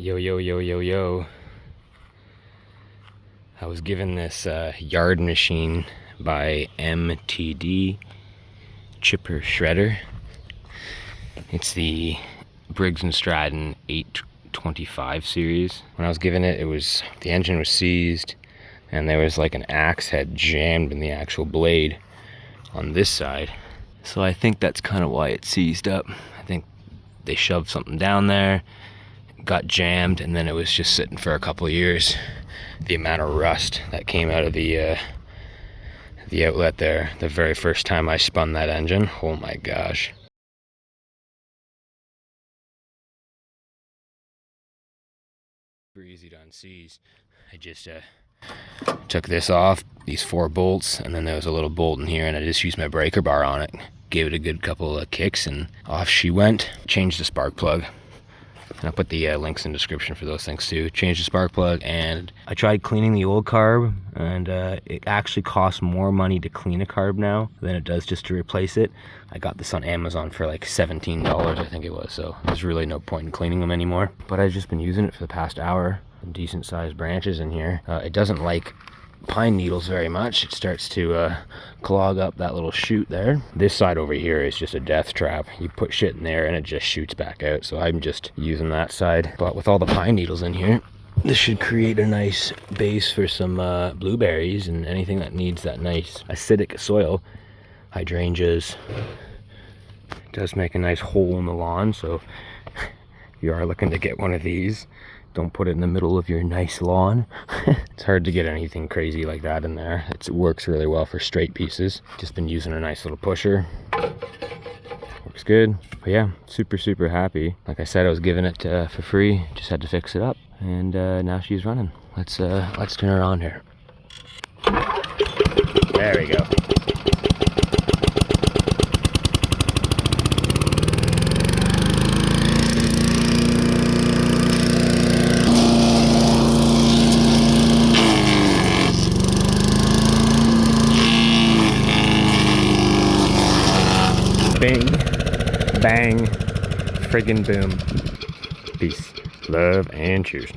Yo, yo, yo, yo, yo. I was given this yard machine by MTD chipper shredder. It's the Briggs and Stratton 825 series. When I was given it, the engine was seized and there was like an axe head jammed in the actual blade on this side. So I think that's kind of why it seized up. I think they shoved something down there, got jammed, and then it was just sitting for a couple of years. The amount of rust that came out of the outlet there the very first time I spun that engine, oh my gosh. Super easy to unseize. I just took this off, these 4 bolts, and then there was a little bolt in here, and I just used my breaker bar on it, gave it a good couple of kicks, and off she went. Changed the spark plug, and I'll put the links in the description for those things too. Changed the spark plug, and I tried cleaning the old carb, and it actually costs more money to clean a carb now than it does just to replace it. I got this on Amazon for like $17, I think it was, so there's really no point in cleaning them anymore. But I've just been using it for the past hour. Some decent sized branches in here. It doesn't like pine needles very much. It starts to clog up that little chute there. This side over here is just a death trap. You put shit in there and it just shoots back out, so I'm just using that side. But with all the pine needles in here, this should create a nice base for some blueberries and anything that needs that nice acidic soil. Hydrangeas. It does make a nice hole in the lawn, so if you are looking to get one of these, don't put it in the middle of your nice lawn. It's hard to get anything crazy like that in there. It works really well for straight pieces. Just been using a nice little pusher. Works good. But yeah, super happy. Like I said, I was giving it for free. Just had to fix it up, and now she's running. Let's turn her on here. There we go. Bing, bang, friggin' boom. Peace, love, and cheers.